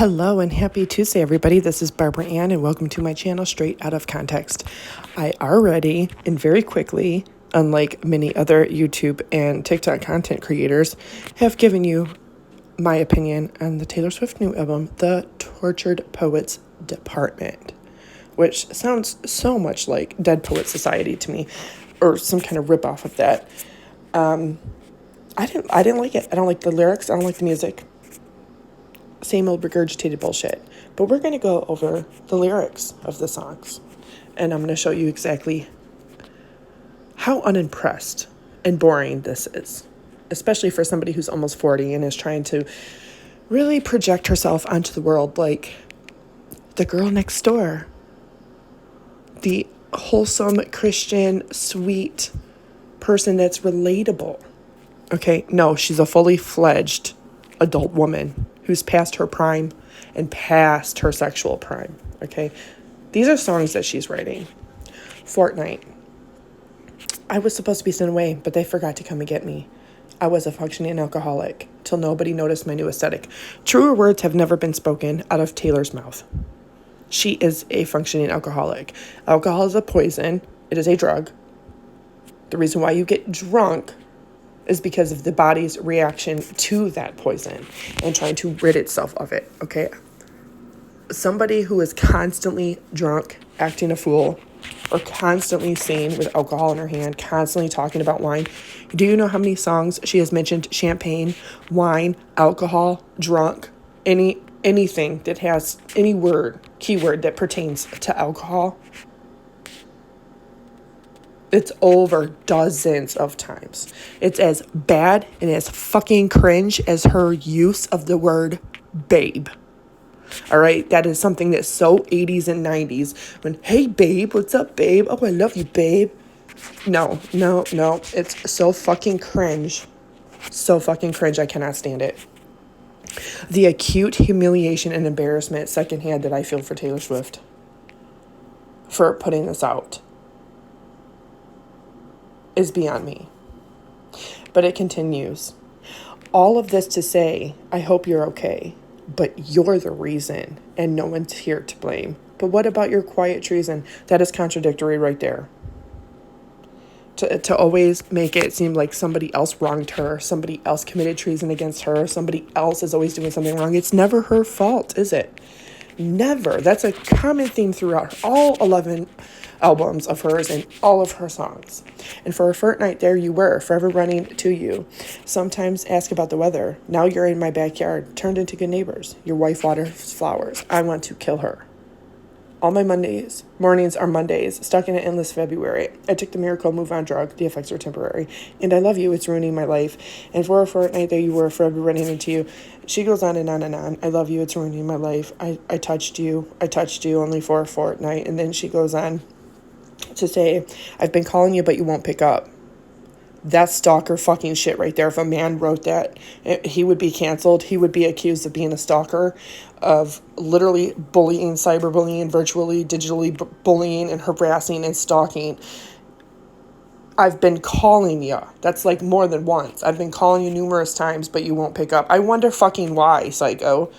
Hello and happy Tuesday, everybody. This is Barbara Ann, and welcome to my channel, Straight Out of Context. I already and very quickly, unlike many other YouTube and TikTok content creators, have given you my opinion on the Taylor Swift new album, The Tortured Poets Department, which sounds so much like Dead Poet Society to me, or some kind of ripoff of that. I didn't like it. I don't like the lyrics. I don't like the music. Same old regurgitated bullshit. But we're going to go over the lyrics of the songs. And I'm going to show you exactly how unimpressed and boring this is. Especially for somebody who's almost 40 and is trying to really project herself onto the world like the girl next door. The wholesome, Christian, sweet person that's relatable. Okay, no, she's a fully fledged adult woman who's past her prime and past her sexual prime, okay? These are songs that she's writing. Fortnight. I was supposed to be sent away, but they forgot to come and get me. I was a functioning alcoholic till nobody noticed my new aesthetic. Truer words have never been spoken out of Taylor's mouth. She is a functioning alcoholic. Alcohol is a poison. It is a drug. The reason why you get drunk is because of the body's reaction to that poison and trying to rid itself of it, okay? Somebody who is constantly drunk, acting a fool, or constantly seen with alcohol in her hand, constantly talking about wine. Do you know how many songs she has mentioned champagne, wine, alcohol, drunk, anything that has any keyword that pertains to alcohol? It's over dozens of times. It's as bad and as fucking cringe as her use of the word babe. All right? That is something that's so 80s and 90s. When, hey, babe, what's up, babe? Oh, I love you, babe. No. It's so fucking cringe. So fucking cringe. I cannot stand it. The acute humiliation and embarrassment secondhand that I feel for Taylor Swift for putting this out is beyond me. But it continues. All of this to say, I hope you're okay, but you're the reason, and no one's here to blame. But what about your quiet treason? That is contradictory right there. To always make it seem like somebody else wronged her, somebody else committed treason against her, somebody else is always doing something wrong. It's never her fault, is it? Never. That's a common theme throughout all 11 albums of hers and all of her songs. And for a fortnight there you were, forever running to you. Sometimes ask about the weather. Now you're in my backyard, turned into good neighbors. Your wife waters flowers. I want to kill her. All my mornings are Mondays, stuck in an endless February. I took the miracle move on drug. The effects are temporary. And I love you. It's ruining my life. And for a fortnight there you were, forever running into you. She goes on and on and on. I love you. It's ruining my life. I touched you. Only for a fortnight. And then she goes on to say, I've been calling you, but you won't pick up. That's stalker fucking shit right there. If a man wrote that, he would be canceled. He would be accused of being a stalker, of literally bullying, cyberbullying, virtually, digitally bullying and harassing and stalking. I've been calling you. That's like more than once. I've been calling you numerous times, but you won't pick up. I wonder fucking why, psycho.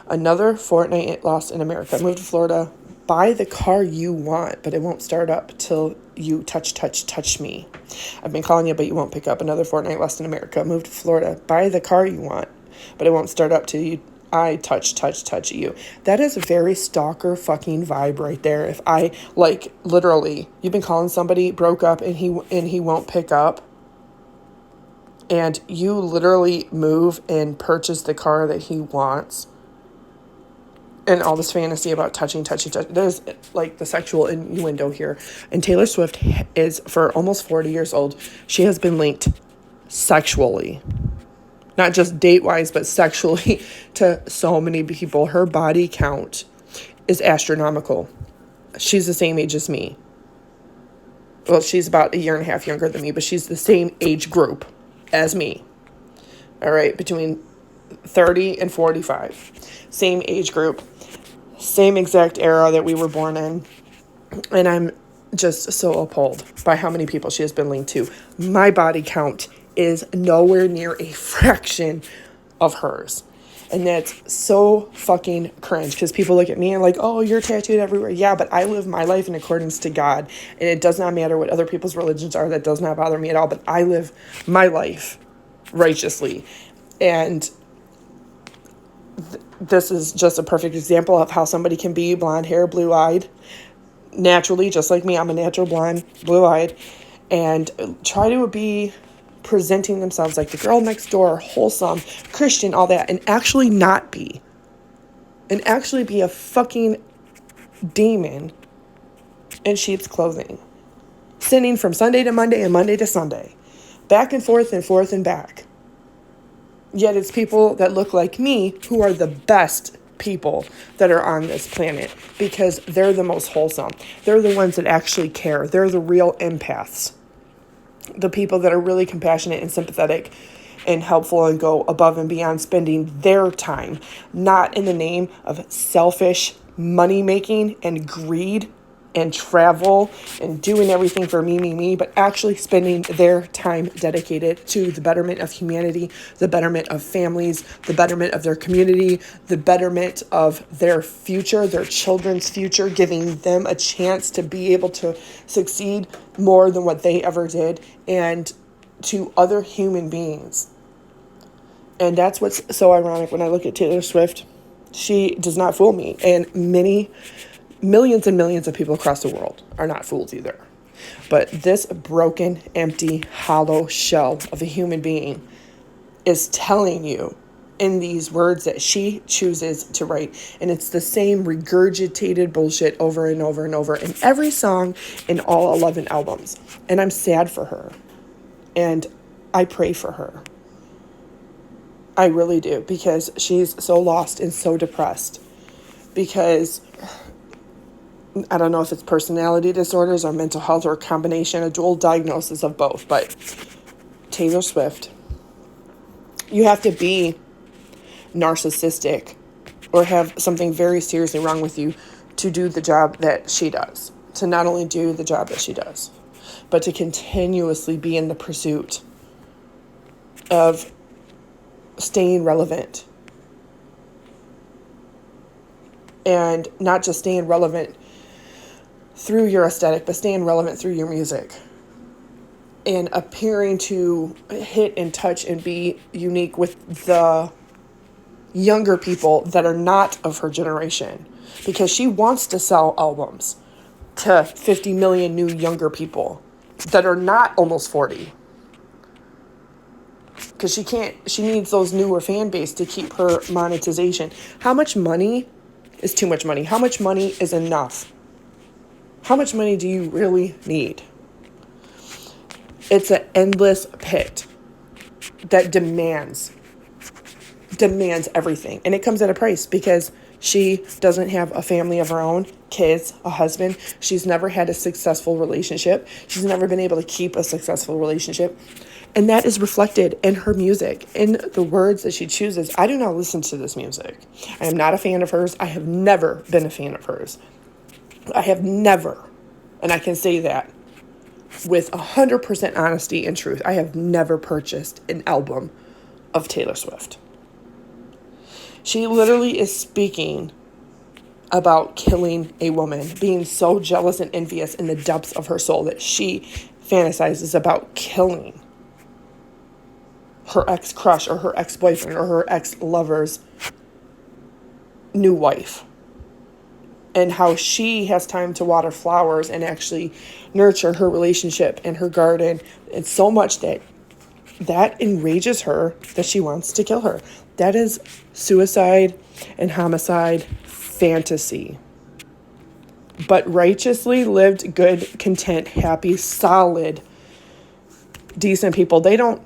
Another fortnight lost in America. Moved to Florida. Buy the car you want, but it won't start up till you touch me. I've been calling you, but you won't pick up. Another fortnight lost in America. Moved to Florida. Buy the car you want, but it won't start up till I touch you. That is a very stalker fucking vibe right there. If I, like, literally, you've been calling somebody, broke up, and he won't pick up, and you literally move and purchase the car that he wants, and all this fantasy about touching. There's like the sexual innuendo here. And Taylor Swift is, for almost 40 years old, she has been linked sexually, not just date-wise, but sexually to so many people. Her body count is astronomical. She's the same age as me. Well, she's about a year and a half younger than me, but she's the same age group as me. All right, between 30 and 45. Same age group. Same exact era that we were born in. And I'm just so appalled by how many people she has been linked to. My body count is nowhere near a fraction of hers. And that's so fucking cringe because people look at me and like, oh, you're tattooed everywhere. Yeah, but I live my life in accordance to God. And it does not matter what other people's religions are. That does not bother me at all. But I live my life righteously. And this is just a perfect example of how somebody can be blonde hair, blue-eyed, naturally, just like me. I'm a natural blonde, blue-eyed, and try to be presenting themselves like the girl next door, wholesome, Christian, all that, and actually not be. And actually be a fucking demon in sheep's clothing. Sinning from Sunday to Monday and Monday to Sunday. Back and forth and back. Yet it's people that look like me who are the best people that are on this planet because they're the most wholesome. They're the ones that actually care. They're the real empaths. The people that are really compassionate and sympathetic and helpful and go above and beyond spending their time, not in the name of selfish money making and greed and travel and doing everything for me, but actually spending their time dedicated to the betterment of humanity, the betterment of families, the betterment of their community, the betterment of their future, their children's future, giving them a chance to be able to succeed more than what they ever did, and to other human beings. And that's what's so ironic when I look at Taylor Swift. She does not fool me, and millions and millions of people across the world are not fools either. But this broken, empty, hollow shell of a human being is telling you in these words that she chooses to write. And it's the same regurgitated bullshit over and over and over in every song in all 11 albums. And I'm sad for her. And I pray for her. I really do, because she's so lost and so depressed. Because I don't know if it's personality disorders or mental health or a combination, a dual diagnosis of both. But Taylor Swift, you have to be narcissistic or have something very seriously wrong with you to do the job that she does. To not only do the job that she does, but to continuously be in the pursuit of staying relevant. And not just staying relevant through your aesthetic, but staying relevant through your music. And appearing to hit and touch and be unique with the younger people that are not of her generation. Because she wants to sell albums to 50 million new younger people that are not almost 40. Because she needs those newer fan base to keep her monetization. How much money is too much money? How much money is enough? How much money do you really need? It's an endless pit that demands everything. And it comes at a price because she doesn't have a family of her own, kids, a husband. She's never had a successful relationship. She's never been able to keep a successful relationship. And that is reflected in her music, in the words that she chooses. I do not listen to this music. I am not a fan of hers. I have never been a fan of hers. I have never, and I can say that with 100% honesty and truth, I have never purchased an album of Taylor Swift. She literally is speaking about killing a woman, being so jealous and envious in the depths of her soul that she fantasizes about killing her ex-crush or her ex-boyfriend or her ex-lover's new wife. And how she has time to water flowers and actually nurture her relationship and her garden. It's so much that enrages her that she wants to kill her. That is suicide and homicide fantasy. But righteously lived, good, content, happy, solid, decent people, they don't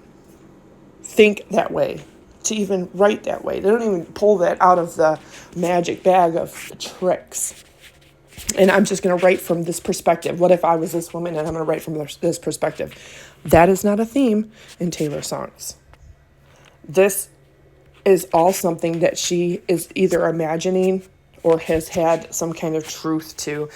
think that way, to even write that way. They don't even pull that out of the magic bag of tricks. And I'm just going to write from this perspective. What if I was this woman and I'm going to write from this perspective? That is not a theme in Taylor's songs. This is all something that she is either imagining or has had some kind of truth to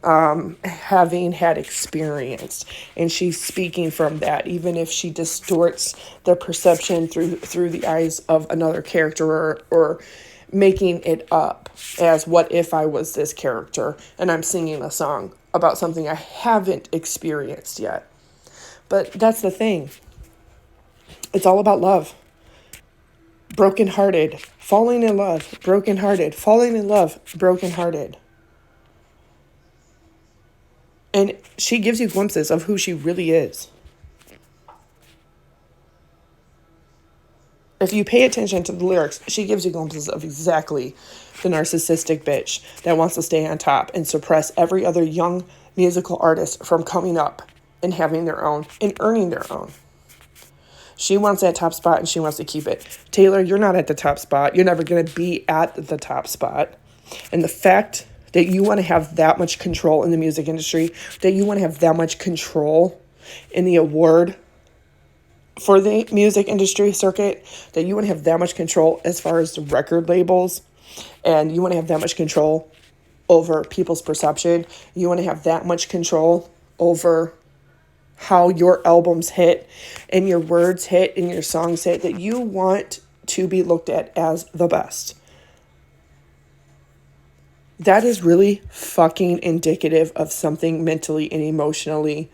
having had experience, and she's speaking from that, even if she distorts the perception through the eyes of another character, or making it up as what if I was this character and I'm singing a song about something I haven't experienced yet. But that's the thing. It's all about love. Brokenhearted, falling in love, brokenhearted, falling in love, brokenhearted. And she gives you glimpses of who she really is. If you pay attention to the lyrics, she gives you glimpses of exactly the narcissistic bitch that wants to stay on top and suppress every other young musical artist from coming up and having their own and earning their own. She wants that top spot and she wants to keep it. Taylor, you're not at the top spot. You're never going to be at the top spot. And the fact that you want to have that much control in the music industry, that you want to have that much control in the award for the music industry circuit, that you want to have that much control as far as the record labels, and you want to have that much control over people's perception, you want to have that much control over how your albums hit and your words hit and your songs hit, that you want to be looked at as the best. That is really fucking indicative of something mentally and emotionally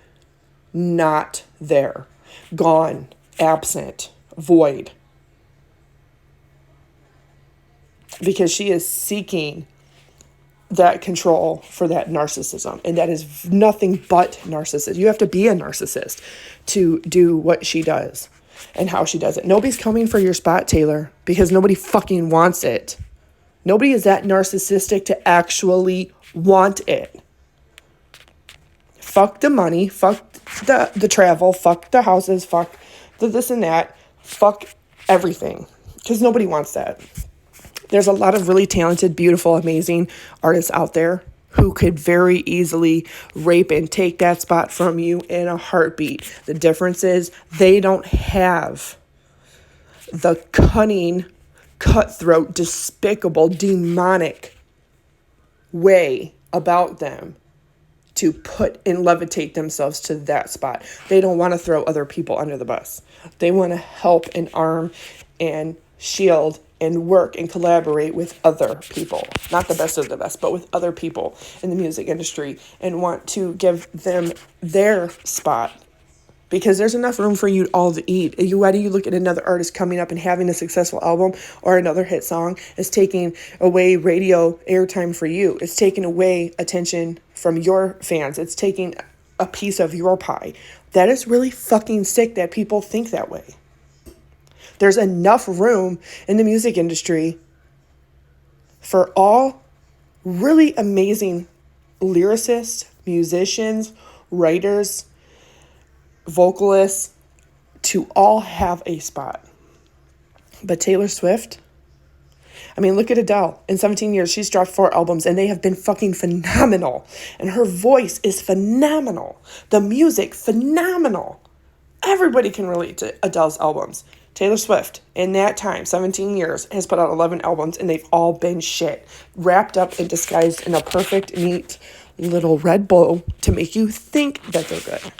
not there. Gone, absent, void. Because she is seeking that control for that narcissism. And that is nothing but narcissist. You have to be a narcissist to do what she does and how she does it. Nobody's coming for your spot, Taylor, because nobody fucking wants it. Nobody is that narcissistic to actually want it. Fuck the money, fuck the travel, fuck the houses, fuck the this and that, fuck everything. Because nobody wants that. There's a lot of really talented, beautiful, amazing artists out there who could very easily rape and take that spot from you in a heartbeat. The difference is they don't have the cunning, cutthroat, despicable, demonic way about them to put and levitate themselves to that spot. They don't want to throw other people under the bus. They want to help and arm and shield and work and collaborate with other people. Not the best of the best, but with other people in the music industry, and want to give them their spot. Because there's enough room for you all to eat. Why do you look at another artist coming up and having a successful album or another hit song is taking away radio airtime for you? It's taking away attention from your fans. It's taking a piece of your pie. That is really fucking sick that people think that way. There's enough room in the music industry for all really amazing lyricists, musicians, writers, vocalists to all have a spot. But Taylor Swift, I mean, look at Adele. In 17 years, she's dropped 4 albums and they have been fucking phenomenal. And her voice is phenomenal. The music, phenomenal. Everybody can relate to Adele's albums. Taylor Swift, in that time, 17 years, has put out 11 albums and they've all been shit. Wrapped up and disguised in a perfect, neat little red bow to make you think that they're good.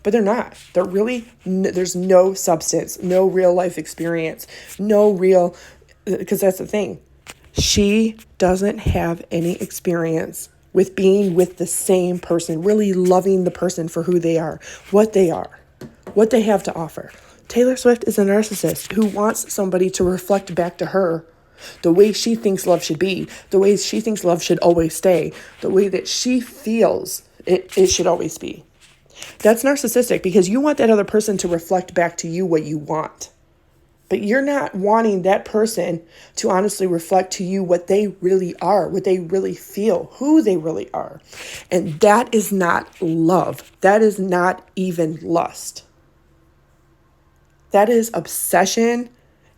But they're not. They're really, there's no substance, no real life experience, no real, because that's the thing. She doesn't have any experience with being with the same person, really loving the person for who they are, what they have to offer. Taylor Swift is a narcissist who wants somebody to reflect back to her the way she thinks love should be, the way she thinks love should always stay, the way that she feels it should always be. That's narcissistic because you want that other person to reflect back to you what you want. But you're not wanting that person to honestly reflect to you what they really are, what they really feel, who they really are. And that is not love. That is not even lust. That is obsession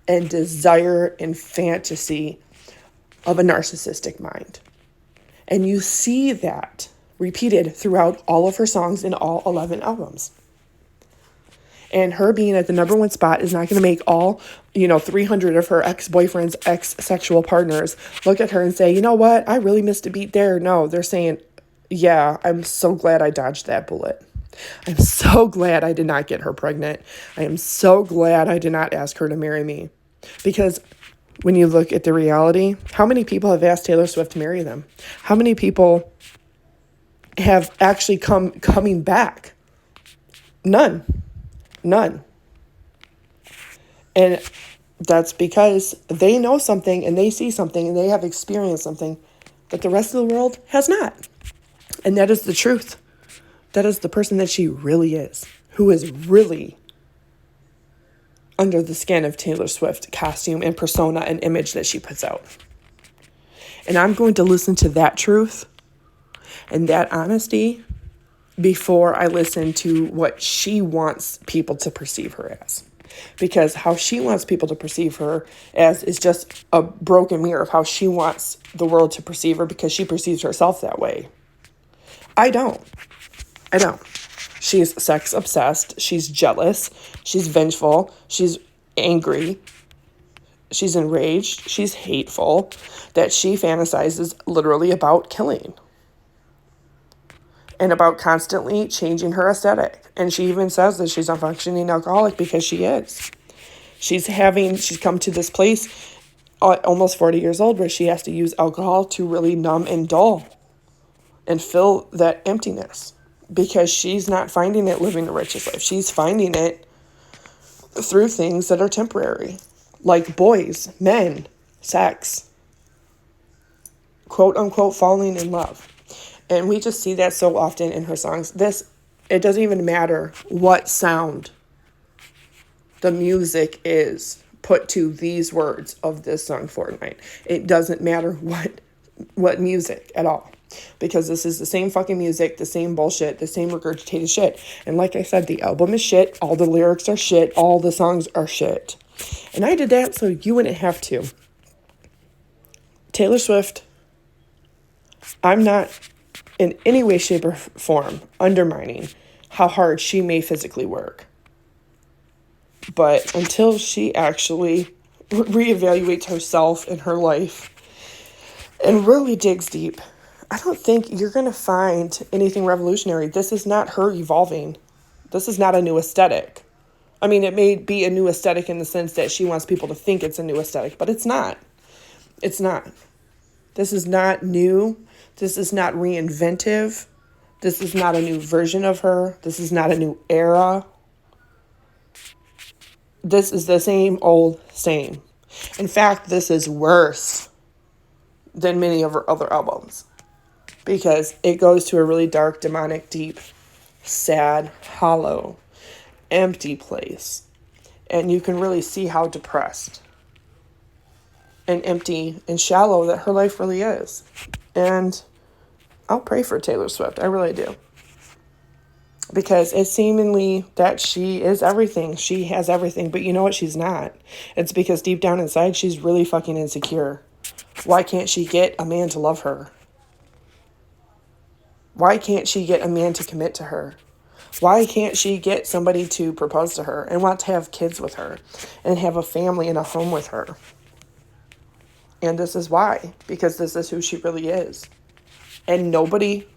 and desire and fantasy of a narcissistic mind. And you see that repeated throughout all of her songs in all 11 albums. And her being at the number 1 spot is not going to make all, 300 of her ex-boyfriends, ex-sexual partners look at her and say, you know what, I really missed a beat there. No, they're saying, yeah, I'm so glad I dodged that bullet. I'm so glad I did not get her pregnant. I am so glad I did not ask her to marry me. Because when you look at the reality, how many people have asked Taylor Swift to marry them? How many people have actually coming back? None. None. And that's because they know something and they see something and they have experienced something that the rest of the world has not. And that is the truth. That is the person that she really is, who is really under the skin of Taylor Swift costume and persona and image that she puts out. And I'm going to listen to that truth and that honesty before I listen to what she wants people to perceive her as. Because how she wants people to perceive her as is just a broken mirror of how she wants the world to perceive her, because she perceives herself that way. I don't. She's sex obsessed. She's jealous. She's vengeful. She's angry. She's enraged. She's hateful. That she fantasizes literally about killing. And about constantly changing her aesthetic. And she even says that she's a functioning alcoholic, because she is. She's come to this place almost 40 years old where she has to use alcohol to really numb and dull and fill that emptiness, because she's not finding it living the richest life. She's finding it through things that are temporary, like boys, men, sex, quote unquote, falling in love. And we just see that so often in her songs. It doesn't even matter what sound the music is put to these words of this song, Fortnight. It doesn't matter what music at all. Because this is the same fucking music, the same bullshit, the same regurgitated shit. And like I said, the album is shit, all the lyrics are shit, all the songs are shit. And I did that so you wouldn't have to. Taylor Swift, I'm not in any way, shape, or form undermining how hard she may physically work. But until she actually reevaluates herself and her life and really digs deep, I don't think you're going to find anything revolutionary. This is not her evolving. This is not a new aesthetic. I mean, it may be a new aesthetic in the sense that she wants people to think it's a new aesthetic, but it's not. It's not. This is not new. This is not reinventive. This is not a new version of her. This is not a new era. This is the same old same. In fact, this is worse than many of her other albums, because it goes to a really dark, demonic, deep, sad, hollow, empty place. And you can really see how depressed and empty and shallow that her life really is. And I'll pray for Taylor Swift. I really do. Because it's seemingly that she is everything. She has everything. But you know what? She's not. It's because deep down inside, she's really fucking insecure. Why can't she get a man to love her? Why can't she get a man to commit to her? Why can't she get somebody to propose to her and want to have kids with her and have a family and a home with her? And this is why. Because this is who she really is. And nobody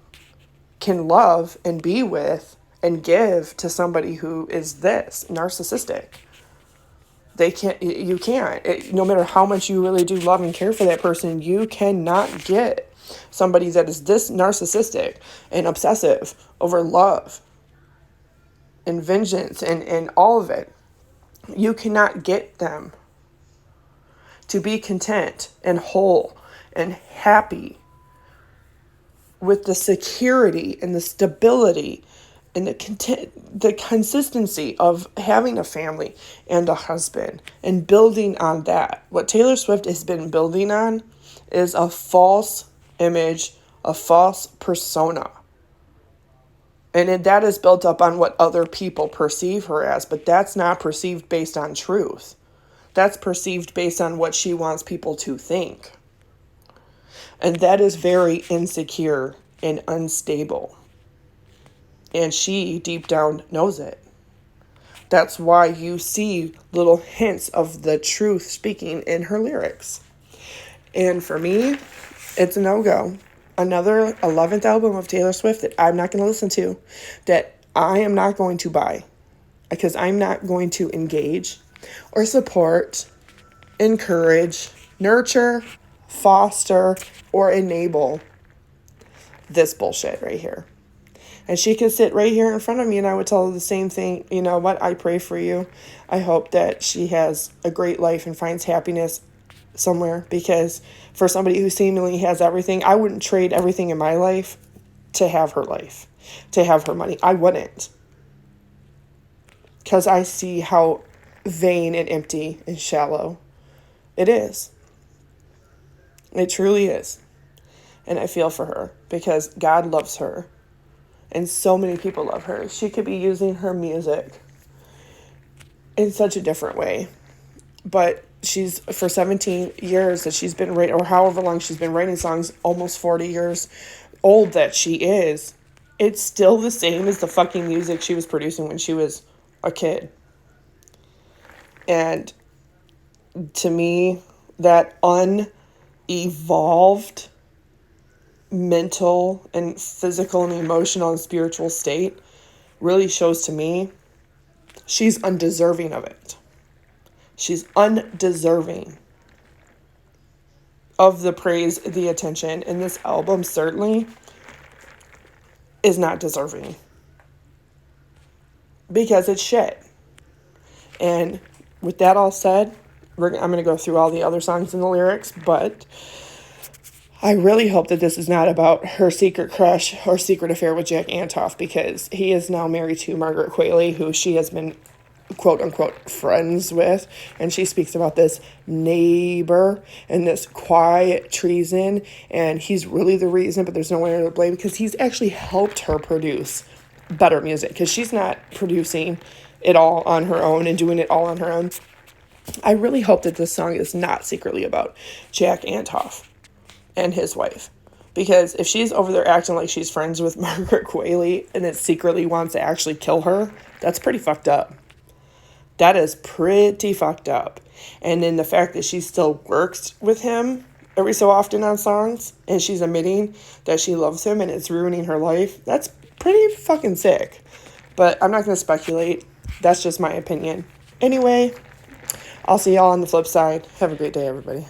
can love and be with and give to somebody who is this narcissistic. You can't. No matter how much you really do love and care for that person, you cannot get somebody that is this narcissistic and obsessive over love and vengeance and all of it. You cannot get them to be content and whole and happy with the security and the stability and the consistency of having a family and a husband and building on that. What Taylor Swift has been building on is a false image, a false persona. And that is built up on what other people perceive her as, but that's not perceived based on truth. That's perceived based on what she wants people to think. And that is very insecure and unstable. And she, deep down, knows it. That's why you see little hints of the truth speaking in her lyrics. And for me, it's a no-go. another 11th album of Taylor Swift that I'm not going to listen to, that I am not going to buy, because I'm not going to engage or support, encourage, nurture, foster, or enable this bullshit right here. And she could sit right here in front of me and I would tell her the same thing. You know what? I pray for you. I hope that she has a great life and finds happiness somewhere, because for somebody who seemingly has everything, I wouldn't trade everything in my life to have her life, to have her money. I wouldn't. Because I see how vain and empty and shallow it is. It truly is. And I feel for her because God loves her. And so many people love her. She could be using her music in such a different way. But she's, for 17 years that she's been writing, or however long she's been writing songs, almost 40 years old that she is, it's still the same as the fucking music she was producing when she was a kid. And to me, that unevolved mental and physical and emotional and spiritual state really shows to me she's undeserving of it. She's undeserving of the praise, the attention, and this album certainly is not deserving, because it's shit. And with that all said, I'm going to go through all the other songs and the lyrics, but I really hope that this is not about her secret crush or secret affair with Jack Antoff, because he is now married to Margaret Qualley, who she has been quote unquote friends with, and she speaks about this neighbor and this quiet treason, and he's really the reason, but there's no one to blame, because he's actually helped her produce better music, because she's not producing it all on her own and doing it all on her own. I really hope that this song is not secretly about Jack Antoff and his wife, because if she's over there acting like she's friends with Margaret Qualley and it secretly wants to actually kill her, that's pretty fucked up. That is pretty fucked up. And then the fact that she still works with him every so often on songs, and she's admitting that she loves him and it's ruining her life, that's pretty fucking sick. But I'm not going to speculate. That's just my opinion. Anyway, I'll see y'all on the flip side. Have a great day, everybody.